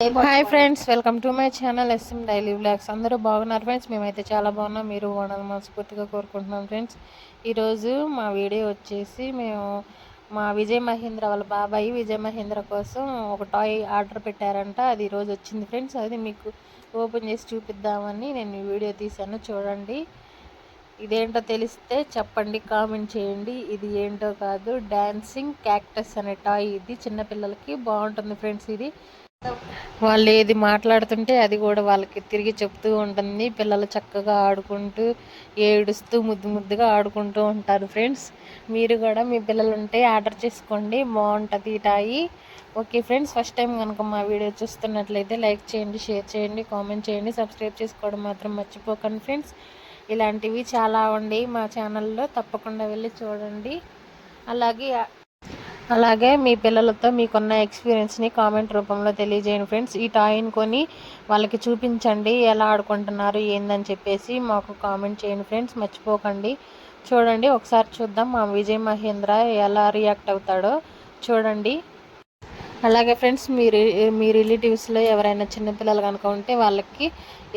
Hi friends, welcome to my channel S M daily vlogs. అందరూ బాగున్నారు friends. మేమైతే చాలా బాగున్నాం. మీరు బాగున్నారని మనస్ఫూర్తిగా కోరుకుంటున్నాం ఫ్రెండ్స్. ఈరోజు మా వీడియో వచ్చేసి మేము మా విజయ్ మహేంద్ర వాళ్ళ బాబాయి విజయ్ మహేంద్ర కోసం ఒక టాయ్ ఆర్డర్ పెట్టారంట. అది ఈరోజు వచ్చింది ఫ్రెండ్స్. అది మీకు ఓపెన్ చేసి చూపిద్దామని నేను ఈ వీడియో తీశాను. చూడండి, ఇదేంటో తెలిస్తే చెప్పండి, కామెంట్ చేయండి. ఇది ఏంటో కాదు, డాన్సింగ్ క్యాక్టస్ అనే టాయ్. ఇది చిన్నపిల్లలకి బాగుంటుంది ఫ్రెండ్స్. ఇది వాళ్ళు ఏది మాట్లాడుతుంటే అది కూడా వాళ్ళకి తిరిగి చెప్తూ ఉంటుంది. పిల్లలు చక్కగా ఆడుకుంటూ ఏడుస్తూ ముద్దుగా ఆడుకుంటూ ఉంటారు ఫ్రెండ్స్. మీరు కూడా మీ పిల్లలు ఉంటే ఆర్డర్ చేసుకోండి, బాగుంటుంది ఈ టాయి. ఓకే ఫ్రెండ్స్, ఫస్ట్ టైం కనుక మా వీడియో చూస్తున్నట్లయితే లైక్ చేయండి, షేర్ చేయండి, కామెంట్ చేయండి, సబ్స్క్రైబ్ చేసుకోవడం మాత్రం మర్చిపోకండి ఫ్రెండ్స్. ఇలాంటివి చాలా ఉండి మా ఛానల్లో, తప్పకుండా వెళ్ళి చూడండి. అలాగే మీ పిల్లలతో మీకున్న ఎక్స్పీరియన్స్ని కామెంట్ రూపంలో తెలియజేయండి ఫ్రెండ్స్. ఈ టాయ్ని కొని వాళ్ళకి చూపించండి, ఎలా ఆడుకుంటున్నారు ఏందని చెప్పేసి మాకు కామెంట్ చేయండి ఫ్రెండ్స్, మర్చిపోకండి. చూడండి, ఒకసారి చూద్దాం మా విజయ్ మహేంద్ర ఎలా రియాక్ట్ అవుతాడో చూడండి. అలాగే ఫ్రెండ్స్, మీ రిలేటివ్స్లో ఎవరైనా చిన్నపిల్లలు కనుక ఉంటే వాళ్ళకి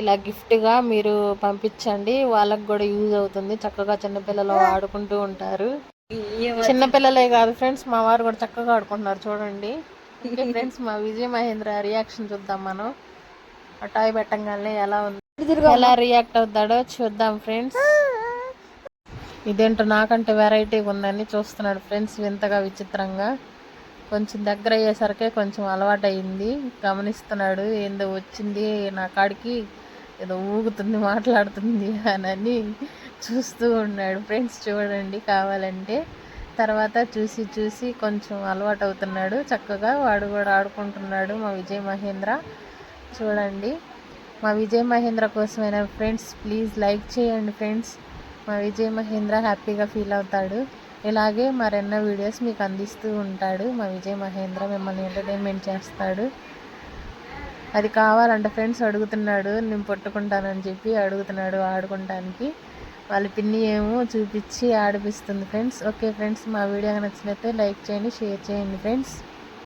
ఇలా గిఫ్ట్గా మీరు పంపించండి. వాళ్ళకి కూడా యూజ్ అవుతుంది. చక్కగా చిన్నపిల్లలు ఆడుకుంటూ ఉంటారు. చిన్నపిల్లలే కాదు ఫ్రెండ్స్, మా వారు కూడా చక్కగా ఆడుకుంటున్నారు చూడండి. ఓకే ఫ్రెండ్స్, మా విజయ్ మహేంద్ర రియాక్షన్ చూద్దాం. మనం ఆ టాయ్ పెట్టంగానే ఎలా ఉంది, ఎలా రియాక్ట్ అవుతాడో చూద్దాం ఫ్రెండ్స్. ఇదేంటో నాకంటే వెరైటీగా ఉందని చూస్తున్నాడు ఫ్రెండ్స్, వింతగా విచిత్రంగా. కొంచెం దగ్గర అయ్యేసరికి కొంచెం అలవాటు అయింది, గమనిస్తున్నాడు. ఏందో వచ్చింది నా కాడికి, ఏదో ఊగుతుంది, మాట్లాడుతుంది అని చూస్తూ ఉన్నాడు ఫ్రెండ్స్. చూడండి, కావాలంటే తర్వాత చూసి కొంచెం అలవాటు అవుతున్నాడు. చక్కగా వాడు కూడా ఆడుకుంటున్నాడు మా విజయ్ మహేంద్ర. చూడండి, మా విజయ్ మహేంద్ర కోసమైనా ఫ్రెండ్స్ ప్లీజ్ లైక్ చేయండి ఫ్రెండ్స్. మా విజయ్ మహేంద్ర హ్యాపీగా ఫీల్ అవుతాడు. ఇలాగే మరెన్నో వీడియోస్ మీకు అందిస్తూ ఉంటాడు మా విజయ్ మహేంద్ర. మిమ్మల్ని ఎంటర్టైన్మెంట్ చేస్తాడు. అది కావాలంటే ఫ్రెండ్స్ అడుగుతున్నాడు, నేను పట్టుకుంటానని చెప్పి అడుగుతున్నాడు ఆడుకుంటానికి. వాళ్ళ పిన్ని ఏమో చూపించి ఆడిపిస్తుంది ఫ్రెండ్స్. ఓకే ఫ్రెండ్స్, మా వీడియో నచ్చినట్లయితే లైక్ చేయండి, షేర్ చేయండి ఫ్రెండ్స్.